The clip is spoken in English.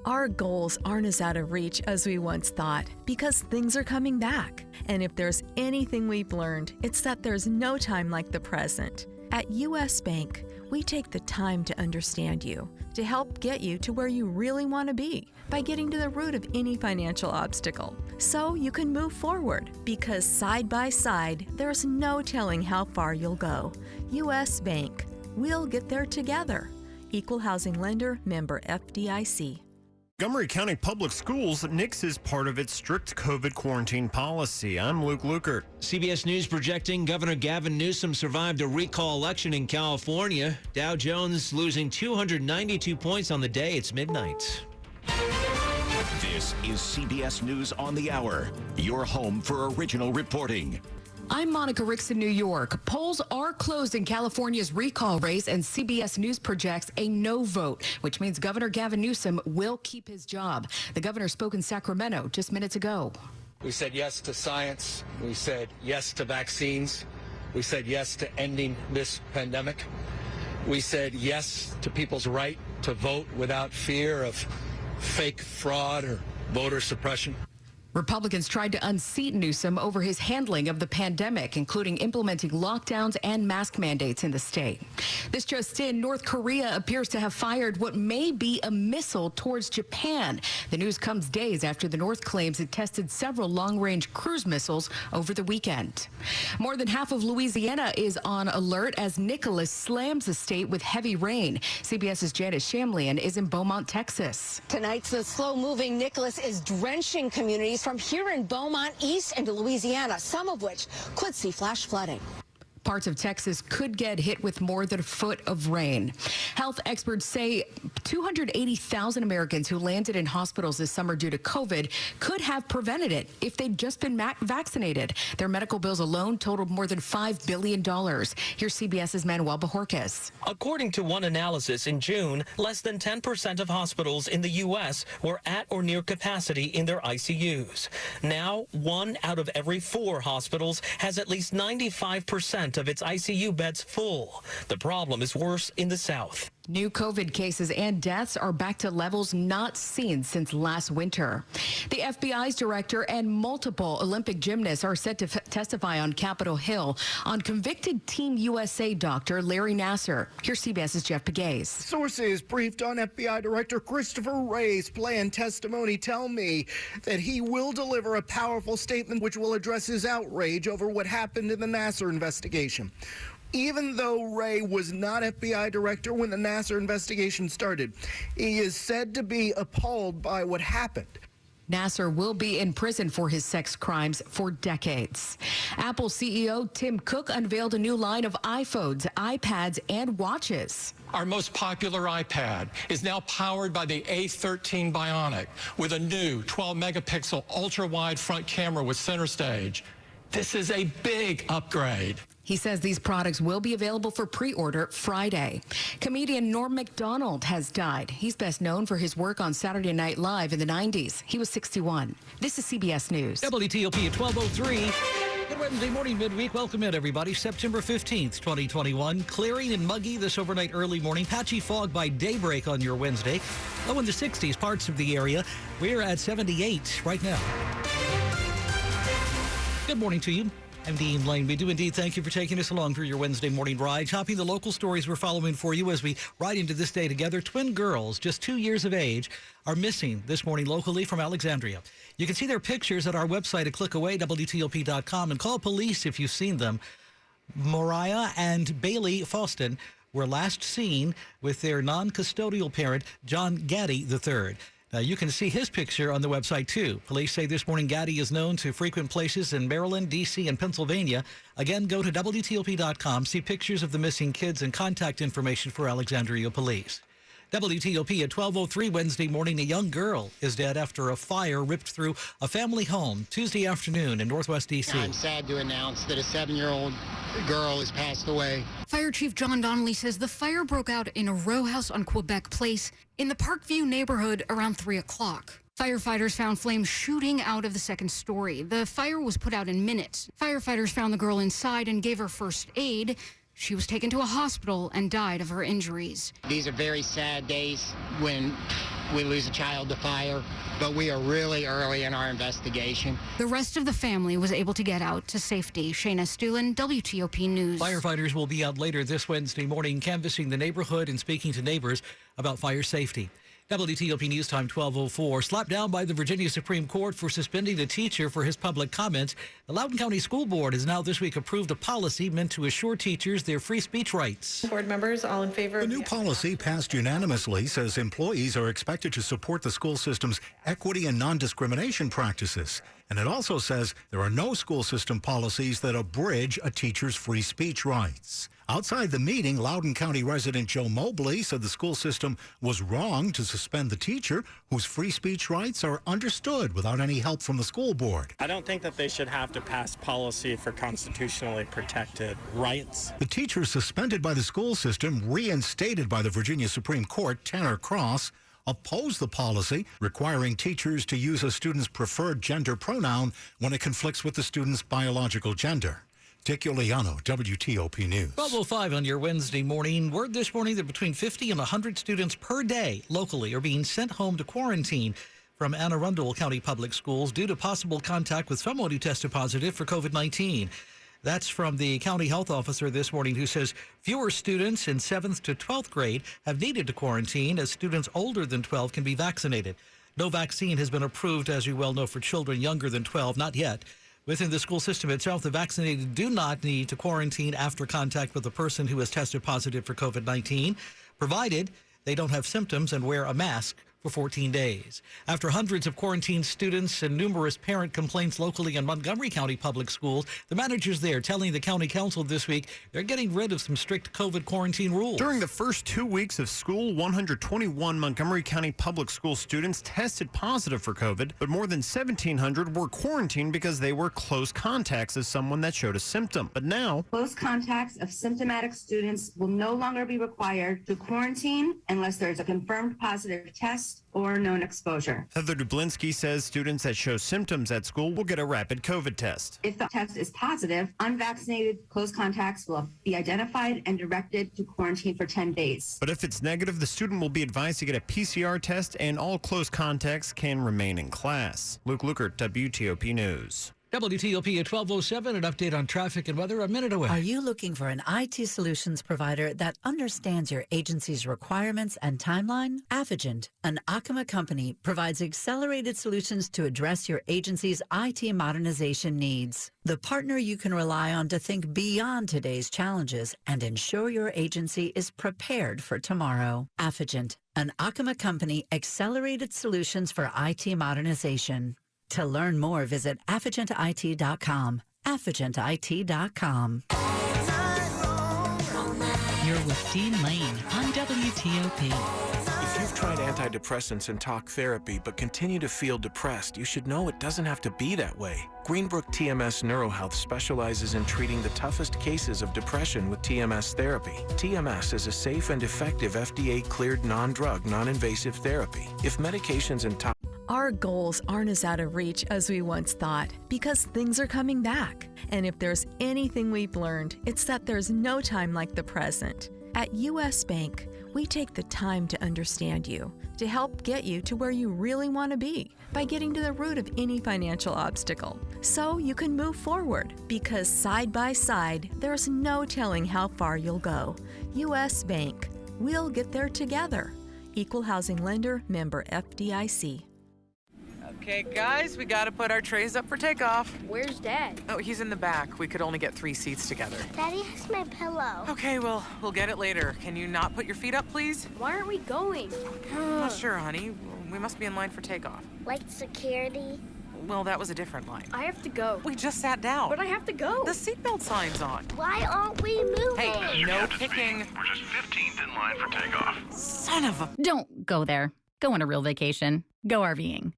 Our goals aren't as out of reach as we once thought because things are coming back. And if there's anything we've learned, it's that there's no time like the present. At U.S. Bank, we take the time to understand you, to help get you to where you really want to be by getting to the root of any financial obstacle. So you can move forward because side by side, there's no telling how far you'll go. U.S. Bank. We'll get there together. Equal Housing Lender, member FDIC. Montgomery County Public Schools nixes part of its strict COVID quarantine policy. I'm Luke Lukert. CBS News projecting Governor Gavin Newsom survived a recall election in California. Dow Jones losing 292 points on the day. It's midnight. This is CBS News on the Hour, your home for original reporting. I'm Monica Ricks in New York. Polls are closed in California's recall race, and CBS News projects a no vote, which means Governor Gavin Newsom will keep his job. The governor spoke in Sacramento just minutes ago. We said yes to science. We said yes to vaccines. We said yes to ending this pandemic. We said yes to people's right to vote without fear of fake fraud or voter suppression. Republicans tried to unseat Newsom over his handling of the pandemic, including implementing lockdowns and mask mandates in the state. This just in, North Korea appears to have fired what may be a missile towards Japan. The news comes days after the North claims it tested several long-range cruise missiles over the weekend. More than half of Louisiana is on alert as Nicholas slams the state with heavy rain. CBS's Janice Shamlian is in Beaumont, Texas. Tonight, the slow-moving Nicholas is drenching communities from here in Beaumont east into Louisiana, some of which could see flash flooding. Parts of Texas could get hit with more than a foot of rain. Health experts say 280,000 Americans who landed in hospitals this summer due to COVID could have prevented it if they'd just been vaccinated. Their medical bills alone totaled more than $5 billion. Here's CBS's Manuel Bajorquez. According to one analysis in June, less than 10% of hospitals in the U.S. were at or near capacity in their ICUs. Now, 1 out of every 4 hospitals has at least 95% of its ICU beds full. The problem is worse in the South. New COVID cases and deaths are back to levels not seen since last winter. The FBI's director and multiple Olympic gymnasts are set to testify on Capitol Hill on convicted Team USA doctor Larry Nassar. Here's CBS's Jeff Pegues. Sources briefed on FBI Director Christopher Wray's planned testimony tell me that he will deliver a powerful statement which will address his outrage over what happened in the Nassar investigation. Even though Wray was not FBI director when the Nassar investigation started, he is said to be appalled by what happened. Nassar will be in prison for his sex crimes for decades. Apple CEO Tim Cook unveiled a new line of iPhones, iPads, and watches. Our most popular iPad is now powered by the A13 Bionic with a new 12-megapixel ultra-wide front camera with center stage. This is a big upgrade. He says these products will be available for pre-order Friday. Comedian Norm Macdonald has died. He's best known for his work on Saturday Night Live in the 90s. He was 61. This is CBS News. WTOP at 12:03. Good Wednesday morning, midweek. Welcome in, everybody. September 15th, 2021. Clearing and muggy this overnight early morning. Patchy fog by daybreak on your Wednesday. Low in the 60s, parts of the area. We're at 78 right now. Good morning to you. I'm Dean Lane. We do indeed thank you for taking us along for your Wednesday morning ride. Topping the local stories we're following for you as we ride into this day together. Twin girls, just 2 years of age, are missing this morning locally from Alexandria. You can see their pictures at our website a click away, WTOP.com, and call police if you've seen them. Mariah and Bailey Faustin were last seen with their non-custodial parent, John Gaddy III. Now, you can see his picture on the website, too. Police say this morning Gaddy is known to frequent places in Maryland, D.C., and Pennsylvania. Again, go to WTOP.com, see pictures of the missing kids and contact information for Alexandria Police. WTOP at 12:03 Wednesday morning. A young girl is dead after a fire ripped through a family home Tuesday afternoon in Northwest D.C. I'm sad to announce that a 7-year-old girl has passed away. Fire Chief John Donnelly says the fire broke out in a row house on Quebec Place in the Parkview neighborhood around 3 o'clock. Firefighters found flames shooting out of the second story. The fire was put out in minutes. Firefighters found the girl inside and gave her first aid. She was taken to a hospital and died of her injuries. These are very sad days when we lose a child to fire, but we are really early in our investigation. The rest of the family was able to get out to safety. Shayna Stulen, WTOP News. Firefighters will be out later this Wednesday morning canvassing the neighborhood and speaking to neighbors about fire safety. WTOP News Time 12:04. Slapped down by the Virginia Supreme Court for suspending a teacher for his public comments. The Loudoun County School Board has now this week approved a policy meant to assure teachers their free speech rights. Board members, all in favor? The new policy, passed unanimously, says employees are expected to support the school system's equity and non-discrimination practices. And it also says there are no school system policies that abridge a teacher's free speech rights. Outside the meeting, Loudoun County resident Joe Mobley said the school system was wrong to suspend the teacher whose free speech rights are understood without any help from the school board. I don't think that they should have to pass policy for constitutionally protected rights. The teacher suspended by the school system, reinstated by the Virginia Supreme Court, Tanner Cross, opposed the policy requiring teachers to use a student's preferred gender pronoun when it conflicts with the student's biological gender. Dick Iuliano, WTOP News. 12:05 on your Wednesday morning. Word this morning that between 50 and 100 students per day locally are being sent home to quarantine from Anne Arundel County Public Schools due to possible contact with someone who tested positive for COVID-19. That's from the county health officer this morning, who says fewer students in 7th to 12th grade have needed to quarantine as students older than 12 can be vaccinated. No vaccine has been approved, as you well know, for children younger than 12, not yet. Within the school system itself, the vaccinated do not need to quarantine after contact with a person who has tested positive for COVID-19, provided they don't have symptoms and wear a mask for 14 days. After hundreds of quarantined students and numerous parent complaints locally in Montgomery County Public Schools, the managers there telling the county council this week they're getting rid of some strict COVID quarantine rules. During the first 2 weeks of school, 121 Montgomery County Public School students tested positive for COVID, but more than 1,700 were quarantined because they were close contacts of someone that showed a symptom. But now, close contacts of symptomatic students will no longer be required to quarantine unless there is a confirmed positive test or known exposure. Heather Dublinsky says students that show symptoms at school will get a rapid COVID test. If the test is positive, unvaccinated close contacts will be identified and directed to quarantine for 10 days. But if it's negative, the student will be advised to get a PCR test, and all close contacts can remain in class. Luke Lukert, WTOP News. WTOP at 12:07, an update on traffic and weather a minute away. Are you looking for an IT solutions provider that understands your agency's requirements and timeline? Avigent, an Acoma company, provides accelerated solutions to address your agency's IT modernization needs. The partner you can rely on to think beyond today's challenges and ensure your agency is prepared for tomorrow. Avigent, an Acoma company, accelerated solutions for IT modernization. To learn more, visit Affigentit.com. Affigentit.com. You're with Dean Lane on WTOP. If you've tried antidepressants and talk therapy but continue to feel depressed, you should know it doesn't have to be that way. Greenbrook TMS Neurohealth specializes in treating the toughest cases of depression with TMS therapy. TMS is a safe and effective FDA-cleared non-drug, non-invasive therapy. If medications and Our goals aren't as out of reach as we once thought because things are coming back. And if there's anything we've learned, it's that there's no time like the present. At U.S. Bank, we take the time to understand you, to help get you to where you really want to be by getting to the root of any financial obstacle. So you can move forward because side by side, there's no telling how far you'll go. U.S. Bank, we'll get there together. Equal housing lender, member FDIC. Okay, guys, we gotta put our trays up for takeoff. Where's Dad? Oh, he's in the back. We could only get 3 seats together. Daddy has my pillow. Okay, well, we'll get it later. Can you not put your feet up, please? Why aren't we going? I'm not sure, honey. We must be in line for takeoff. Like security? Well, that was a different line. I have to go. We just sat down. But I have to go. The seatbelt sign's on. Why aren't we moving? Hey, no picking. We're just 15th in line for takeoff. Son of a... Don't go there. Go on a real vacation. Go RVing.